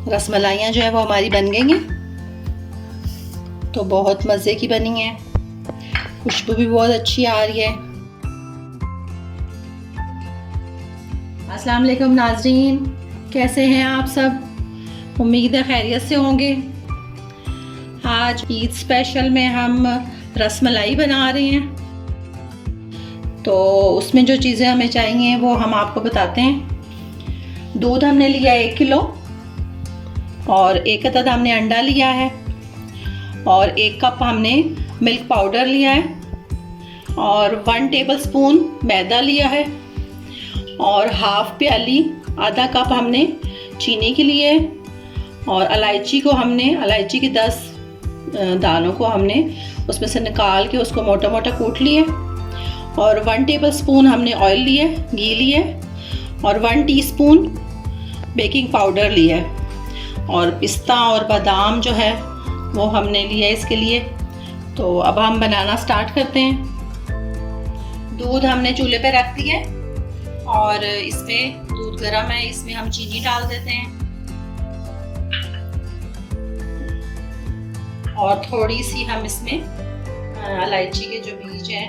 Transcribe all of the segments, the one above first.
रसमलाइयाँ जो है वो हमारी बन गई हैं, तो बहुत मज़े की बनी है, खुशबू भी बहुत अच्छी आ रही है। अस्सलाम वालेकुम नाज़रीन, कैसे हैं आप सब? उम्मीद है खैरियत से होंगे। आज ईद स्पेशल में हम रसमलाई बना रहे हैं, तो उसमें जो चीज़ें हमें चाहिए वो हम आपको बताते हैं। दूध हमने लिया 1 किलो और 1 अदद हमने अंडा लिया है और 1 कप हमने मिल्क पाउडर लिया है और 1 टेबलस्पून मैदा लिया है और हाफ प्याली आधा कप हमने चीनी के लिए और इलायची के 10 दानों को हमने उसमें से निकाल के उसको मोटा मोटा कूट लिए और 1 टेबलस्पून हमने ऑयल लिए, घी लिए और 1 टीस्पून बेकिंग पाउडर लिया है और पिस्ता और बादाम जो है वो हमने लिया इसके लिए। तो अब हम बनाना स्टार्ट करते हैं। दूध हमने चूल्हे पे रख दिया है और इसमें दूध गर्म है, इसमें हम चीनी डाल देते हैं और थोड़ी सी हम इसमें इलायची के जो बीज हैं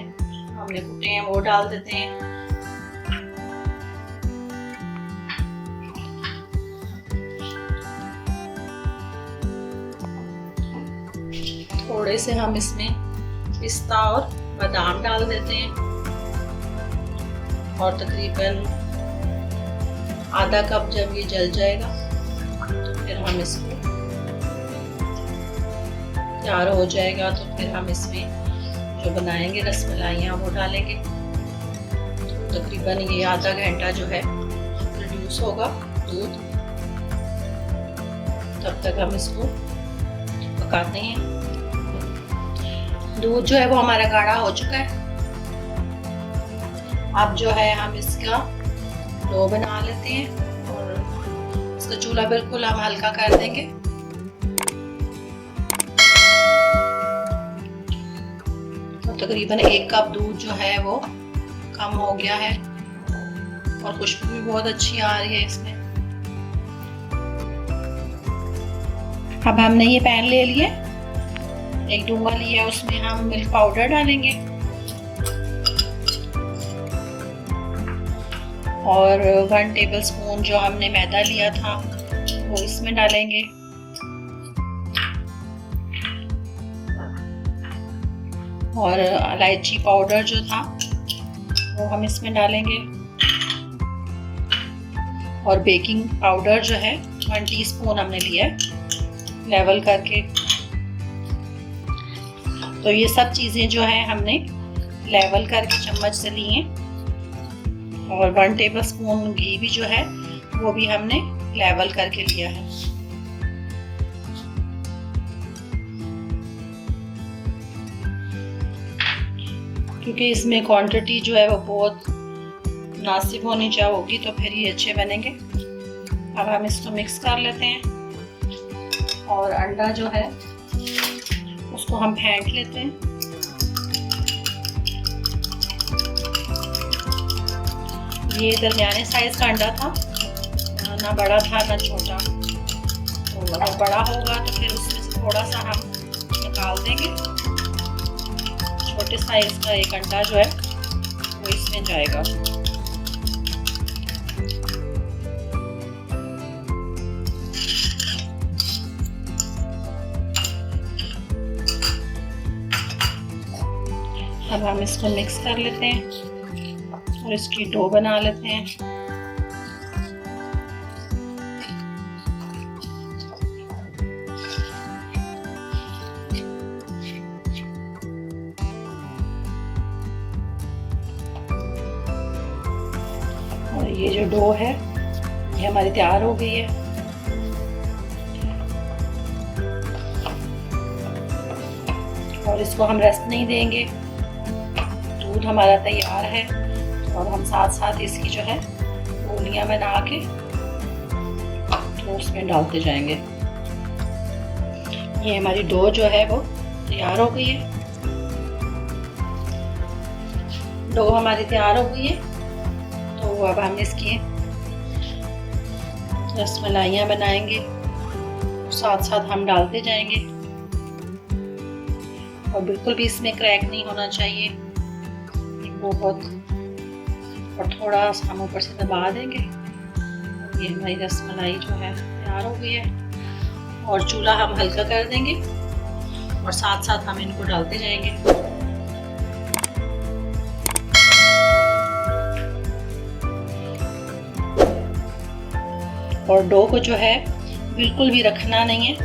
हमने कूटे हैं वो डाल देते हैं। थोड़े से हम इसमें पिस्ता और बादाम डाल देते हैं और तकरीबन आधा कप जब ये जल जाएगा तो फिर हम इसको तैयार हो जाएगा, तो फिर हम इसमें जो बनाएंगे रसमलाइयाँ वो डालेंगे। तो तकरीबन ये आधा घंटा जो है रिड्यूस होगा दूध, तब तक हम इसको पकाते हैं। दूध जो है वो हमारा गाढ़ा हो चुका है। अब जो है हम इसका डो बना लेते हैं और इसका चूल्हा बिल्कुल हम हल्का कर देंगे। तो तकरीबन 1 कप दूध जो है वो कम हो गया है और खुशबू भी बहुत अच्छी आ रही है इसमें। अब हमने ये पैन ले लिया, एक डूंगा लिया, उसमें हम मिल्क पाउडर डालेंगे और 1 टेबलस्पून जो हमने मैदा लिया था वो इसमें डालेंगे और इलायची पाउडर जो था वो हम इसमें डालेंगे और बेकिंग पाउडर जो है 1 टीस्पून हमने लिया है लेवल करके। तो ये सब चीज़ें जो है हमने लेवल करके चम्मच से ली हैं और 1 टेबलस्पून घी भी जो है वो भी हमने लेवल करके लिया है। क्योंकि इसमें क्वांटिटी जो है वो बहुत मुनासिब होनी चाहिए, तो फिर ये अच्छे बनेंगे। अब हम इसको मिक्स कर लेते हैं और अंडा जो है उसको हम फेंट लेते हैं। ये दरमियाने साइज का अंडा था, ना बड़ा था ना छोटा, तो अगर बड़ा होगा तो फिर उसमें से थोड़ा सा हम निकाल देंगे। छोटे साइज का एक अंडा जो है वो इसमें जाएगा। अब हम इसको मिक्स कर लेते हैं और इसकी डो बना लेते हैं। और ये जो डो है ये हमारी तैयार हो गई है। और इसको हम रेस्ट नहीं देंगे, दूध हमारा तैयार है और हम साथ साथ इसकी जो है गोलियां बना के तो उसमें डालते जाएंगे। ये हमारी डो जो है वो तैयार हो गई है। डो हमारी तैयार हो गई है, तो अब हम इसकी रसमलाइयाँ बनाएंगे। साथ साथ हम डालते जाएंगे। और बिल्कुल भी इसमें क्रैक नहीं होना चाहिए, बहुत। और थोड़ा हम ऊपर से दबा देंगे। ये हमारी रसमलाई जो है तैयार हो गई है। और चूल्हा हम हल्का कर देंगे और साथ साथ हम इनको डालते जाएंगे। और डो को जो है बिल्कुल भी रखना नहीं है,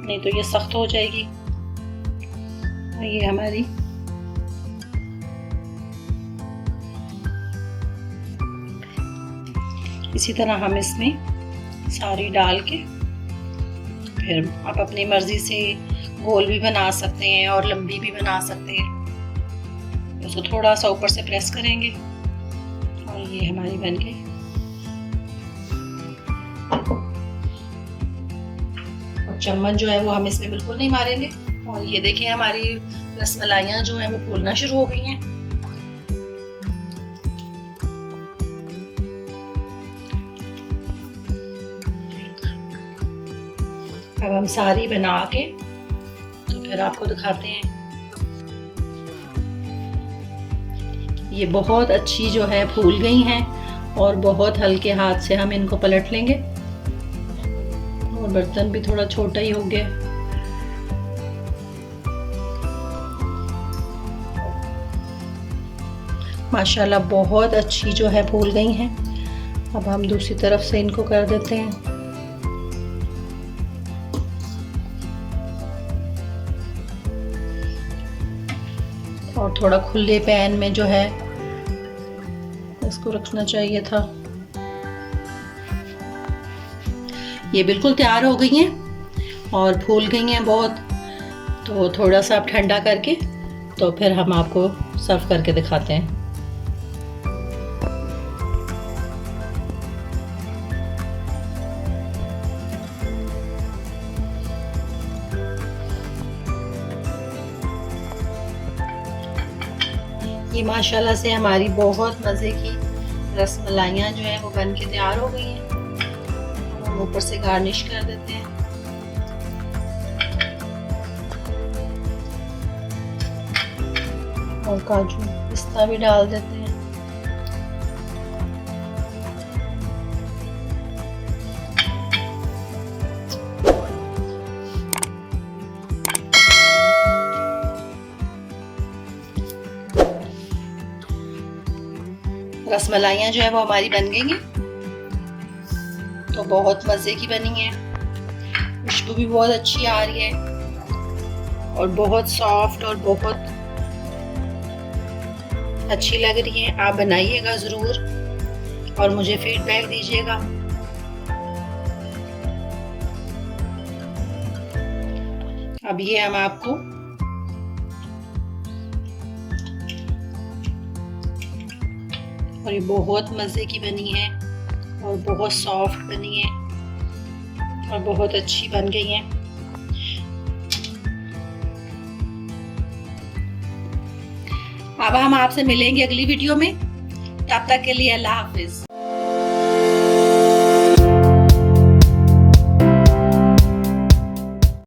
नहीं तो ये सख्त हो जाएगी। ये हमारी इसी तरह हम इसमें सारी डाल के फिर आप अपनी मर्जी से गोल भी बना सकते हैं और लंबी भी बना सकते हैं। उसको थोड़ा सा ऊपर से प्रेस करेंगे और ये हमारी बन गई। और चम्मच जो है वो हम इसमें बिल्कुल नहीं मारेंगे। और ये देखिए हमारी रसमलाइयाँ जो है वो फूलना शुरू हो गई हैं। अब हम सारी बना के तो फिर आपको दिखाते हैं। ये बहुत अच्छी जो है फूल गई हैं और बहुत हल्के हाथ से हम इनको पलट लेंगे। और बर्तन भी थोड़ा छोटा ही हो गया। माशाल्लाह बहुत अच्छी जो है फूल गई हैं। अब हम दूसरी तरफ से इनको कर देते हैं। और थोड़ा खुले पैन में जो है इसको रखना चाहिए था। ये बिल्कुल तैयार हो गई हैं और फूल गई हैं बहुत। तो थोड़ा सा आप ठंडा करके तो फिर हम आपको सर्व करके दिखाते हैं। ये माशाल्लाह से हमारी बहुत मज़े की रसमलाइयाँ जो है वो बन के तैयार हो गई हैं। हम ऊपर से गार्निश कर देते हैं। और काजू पिस्ता भी डाल देते हैं। रसमलाइयाँ जो है वो हमारी बन गई हैं। तो बहुत मज़े की बनी है, खुशबू भी बहुत अच्छी आ रही है और बहुत सॉफ्ट और बहुत अच्छी लग रही है। आप बनाइएगा ज़रूर और मुझे फीडबैक दीजिएगा। अब ये हम आपको और ये बहुत मज़े की बनी है और बहुत सॉफ्ट बनी है और बहुत अच्छी बन गई है। अब हम आपसे मिलेंगे अगली वीडियो में। तब तक के लिए अल्लाह हाफिज।